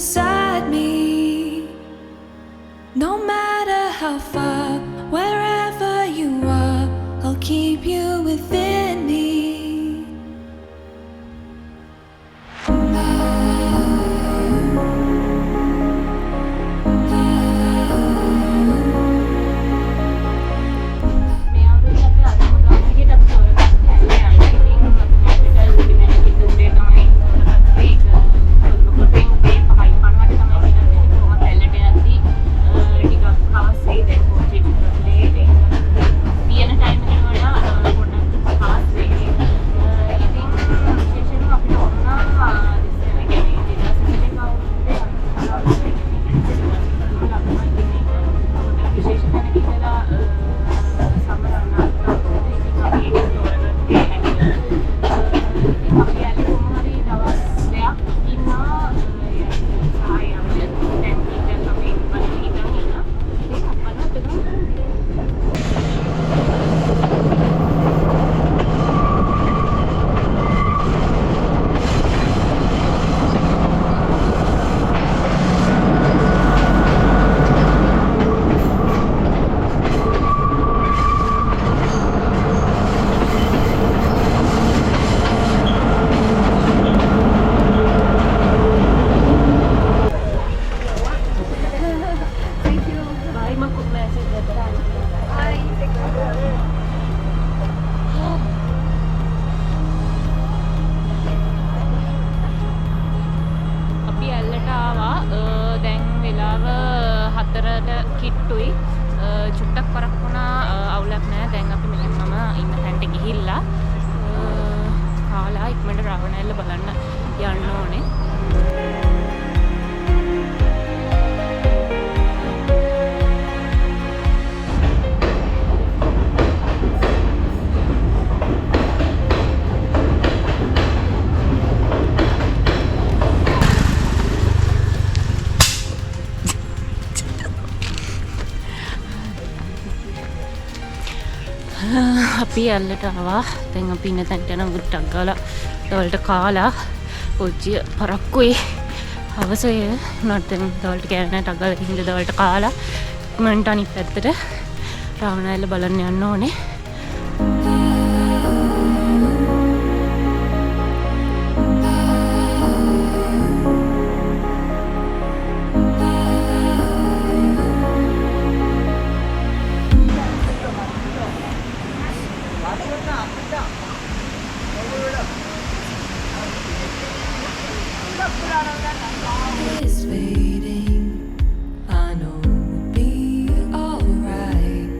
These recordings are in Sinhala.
beside me. No matter how far, wherever you are, I'll keep you within me. චුට්ටක් පරක් වුණා අවුලක් නැහැ. දැන් අපි මෙතන මම ඉන්න තැනට ගිහිල්ලා කාලා ඉක්මනට රවණැල්ල බලන්න යන්න ඕනේ. අපි ඇල්ලට ආවා. දැන් අපි ඉන්න තැනට යන ගුට්ටක් ගාලා දවල්ට කාලා පොච්චිය පරක්කුයි අවසය උනාට දැන් දවල්ට කෑවේ නැහැ. ටක් ගාලා ඉඳ දවල්ට කාලා මන්ට අනිත් පැත්තට රාවණැල්ල බලන්න යන්න ඕනේ. It's fading. I know we'll be alright.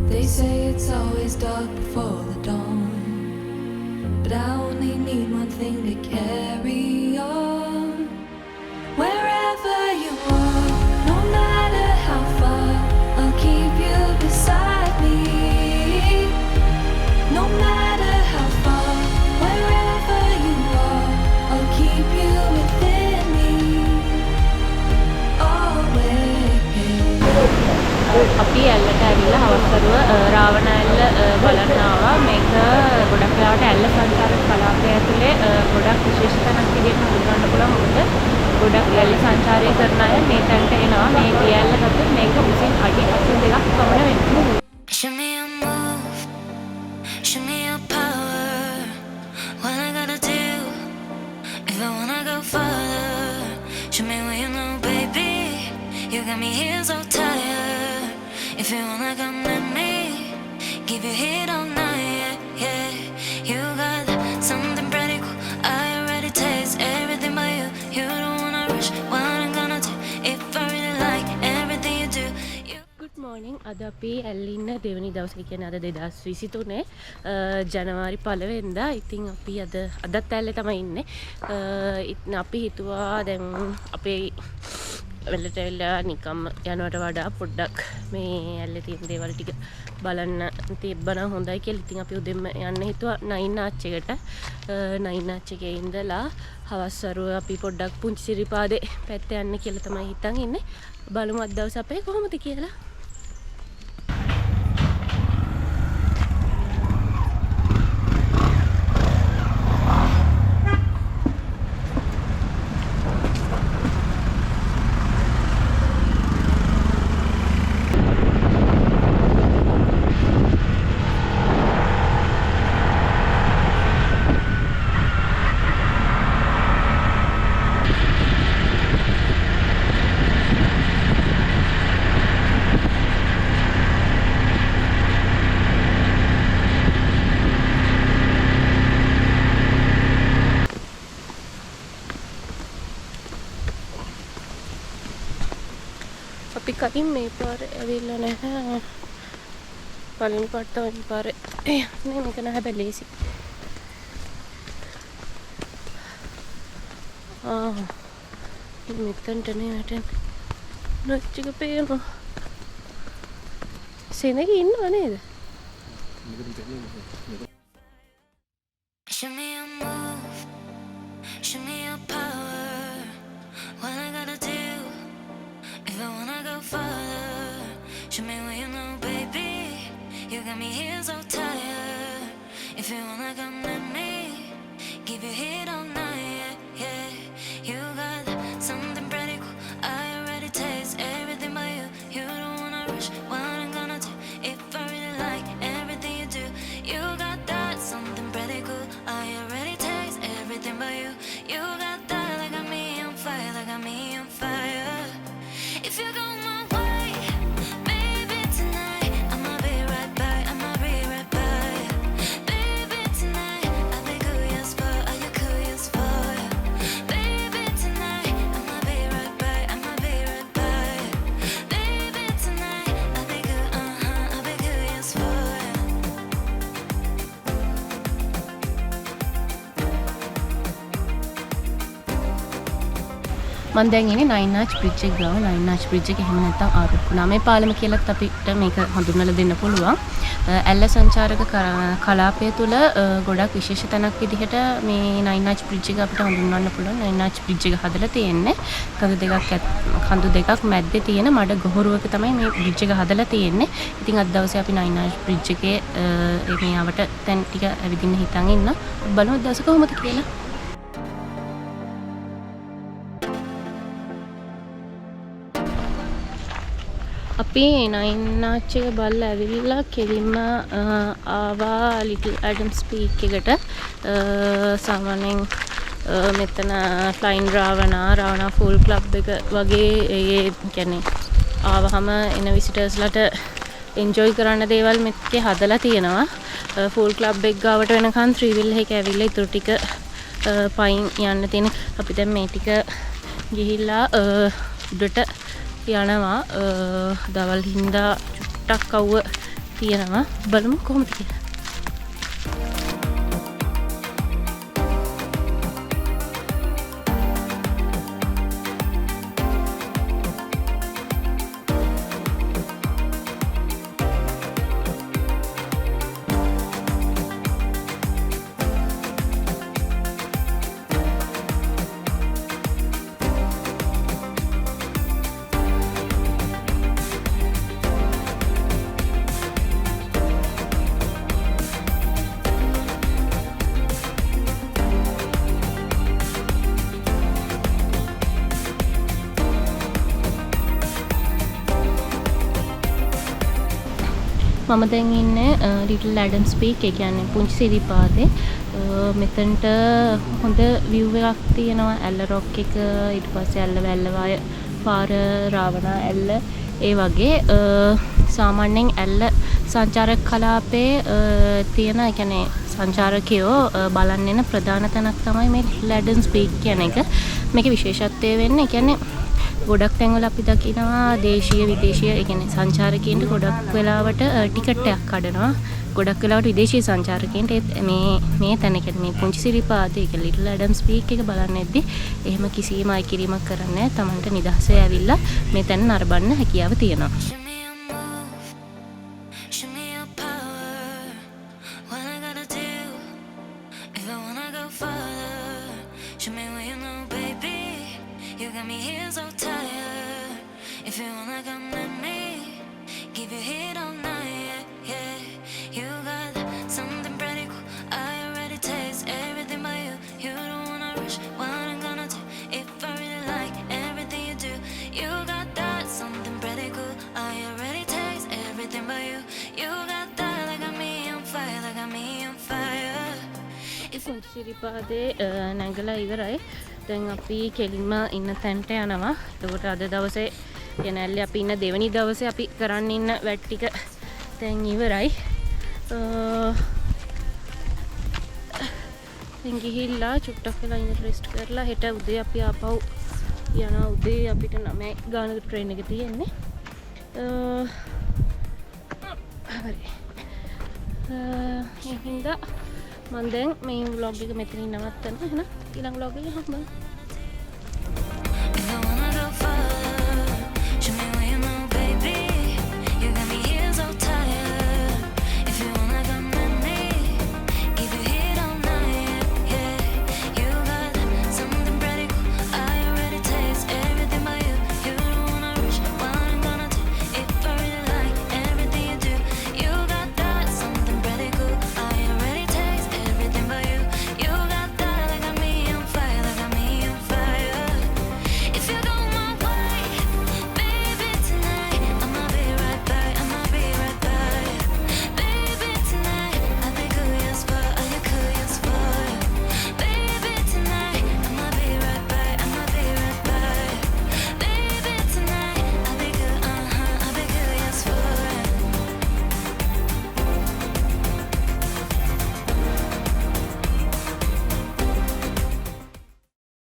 They say it's always dark before the dawn, but I only need one thing to carry on. Wherever you are, no matter how far, I'll keep you beside me. No matter how far, wherever you are, I'll keep you within me. Always. අපි ඇල්ලට ඇවිල්ලා හවස්වරුව රාවණැල්ල බලන්න ආවා. මේක ගොඩක් වෙලාවට ඇල්ල සංචාරක කලාපය ඇතුලේ ගොඩක් විශේෂ තැනක් විදිහට හඳුන්වන්න පුළුවන්. මොකද ගොඩක් ඇල්ල සංචාරය කරන අය මේ තැනට එනවා. මේ ඇල්ල ගත්තොත් මේක උසින් අඩි 82ක් පමණ වෙනවා. Show me your move, show me your power. What I gotta do if I wanna go further? Show me what you know, baby. You got me here so tired. If you wanna come let me give you heat all night, yeah. You got something pretty cool. I already taste everything by you. You don't wanna rush. What I'm gonna do if I really like everything you do. You Good morning. අද අපි ඇල්ල ඉන්න දෙවෙනි දවසේ කියන්නේ අද 2023 ජනවාරි 1 වෙනිදා. ඉතින් අපි අදත් ඇල්ලේ තමයි ඉන්නේ. අපි හිතුවා දැන් අපේ ඇල්ලට ඇවිල්ලා නිකම් යනවට වඩා පොඩ්ඩක් මේ ඇල්ලේ තියෙන දේවල් ටික බලන්න තිබ්බනම් හොඳයි කියලා. ඉතින් අපි උදෙන්ම යන්න හිතුවා නයින් ආච් එකට. නයින් ආච් එකේ ඉඳලා හවස්වරුව අපි පොඩ්ඩක් පුංචි සිරිපාදේ පැත්තේ යන්න කියලා තමයි හිතන් ඉන්නේ. බලමු අද දවස් අපේ කොහොමද කියලා. කලින් මේ පාරේ ඇවිල්ලා නැහැ. පළවෙනි පාරට තව පාරේ යන්නේ මේක නෑ හැබැයි ලේසි. මෙතනට නේ වැටෙන්නේ. නැච්චික පේනවා. සෙනග ඉන්නව නේද? Show me your move, show me your power. What I gotta do if I wanna go further? Show me what you know, baby. You got me here so tired. If you wanna come let me give you hit all night, yeah. You got something pretty cool. I already taste everything by you. You don't wanna rush what I'm gonna do if I really like everything you do. You got that something pretty cool. I already taste everything by you. You got that like got me on fire, like got me on fire. If you go my way, baby tonight I'ma be right back, I'ma be right back. Baby tonight I'll be curious for, are you curious for? Baby tonight I'ma be right back, I'ma be right back. Baby tonight I'll be good, I'll be curious for. මම දැන් ඉන්නේ නයින් ආච් බ්‍රිජ් එක ගාව. නයින් ආච් බ්‍රිජ් එක එහෙම නැත්නම් ආරුක්කුණාමේ පාලම කියලාත් අපිට මේක හඳුන්වලා දෙන්න පුළුවන්. ඇල්ල සංචාරක කලාපය තුළ ගොඩක් විශේෂ තැනක් විදිහට මේ නයින් ආච් බ්‍රිජ් එක අපිට හඳුන්වන්න පුළුවන්. නයින් ආච් බ්‍රිජ් එක හදලා තියෙන්නේ කඳු දෙකක් මැද්දේ තියෙන මඩ ගොහරුවක තමයි මේ බ්‍රිජ් එක හදලා තියෙන්නේ. ඉතින් අද දවසේ අපි නයින් ආච් බ්‍රිජ් එකේ මේ ආවට තැන් ටික ඇවිදින්න හිතන් ඉන්න. බලමු දවස කොහොමද කියලා. අපි නයින් ආච් එක බලලා ඇවිල්ලා කෙලින්ම ආවා ලිටල් ඇඩම්ස් පීක් එකට. සාමාන්‍යයෙන් මෙතන ෆ්ලයින් රාවනා ෆූල් ක්ලබ් එක වගේ ඒ කියන්නේ ආවහම එන විසිටර්ස්ලාට එන්ජොයි කරන්න දේවල් මෙතේ හදලා තියෙනවා. ෆූල් ක්ලබ් එක ගාවට වෙනකන් ත්‍රිවිල් එක ඇවිල්ලා ඊටු ටික පයින් යන්න තියෙන. අපි දැන් මේ ටික ගිහිල්ලා උඩට යනවා. දවල් හින්දා චුට්ටක් අවුව තියෙනවා. බලමු කොහොමද කියලා. මම දැන් ඉන්නේ ලිටල් ඇඩම්ස් පීක්. ඒ කියන්නේ පුංචි සිරිපාදේ. මෙතනට හොඳ view එකක් තියෙනවා. ඇල්ල රොක් එක, ඊට පස්සේ ඇල්ල වැල්ලවාය පාර, රාවනා ඇල්ල ඒ වගේ. සාමාන්‍යයෙන් ඇල්ල සංචාරක කලාපේ තියෙන, ඒ කියන්නේ සංචාරකයෝ බලන්න එන ප්‍රධාන තැනක් තමයි මේ ලිටල් ඇඩම්ස් පීක් කියන එක. මේකේ විශේෂත්වය වෙන්නේ, ඒ කියන්නේ ගොඩක් තැන්වල අපි දකිනවා දේශීය විදේශීය, ඒ කියන්නේ සංචාරකයන්ට ගොඩක් වෙලාවට ටිකට් එකක් කඩනවා. ගොඩක් වෙලාවට විදේශීය සංචාරකයන්ට මේ තැන, කියන්නේ මේ පුංචි සිරිපාදේ, ඒ කියන්නේ ලිටල් ඇඩම්ස් පීක් එක බලන්න එද්දි එහෙම කිසිම අය කිරීමක් කරන්නේ නැහැ. Tamanට නිදහසේ ඇවිල්ලා මේ තැන නරඹන්න හැකියාව තියෙනවා. සිරිපාදේ නැගලා ඉවරයි. දැන් අපි කෙලින්ම ඉන්න තැනට යනවා. එතකොට අද දවසේ යනැල්ලේ අපි ඉන්න දෙවෙනි දවසේ අපි කරන්න ඉන්න වැඩ ටික දැන් ඉවරයි. දැන් ගිහිල්ලා චුට්ටක් වෙලා ඉන්න රෙස්ට් කරලා හෙට උදේ අපි ආපහු යනවා. උදේ අපිට 9 ගානක ට්‍රේන් එක තියෙන්නේ. හරි ඒ හින්දා මම දැන් මේ vlog එක මෙතනින් නවත්තනවා එහෙනම් ඊළඟ vlog එකේ හම්බෙමු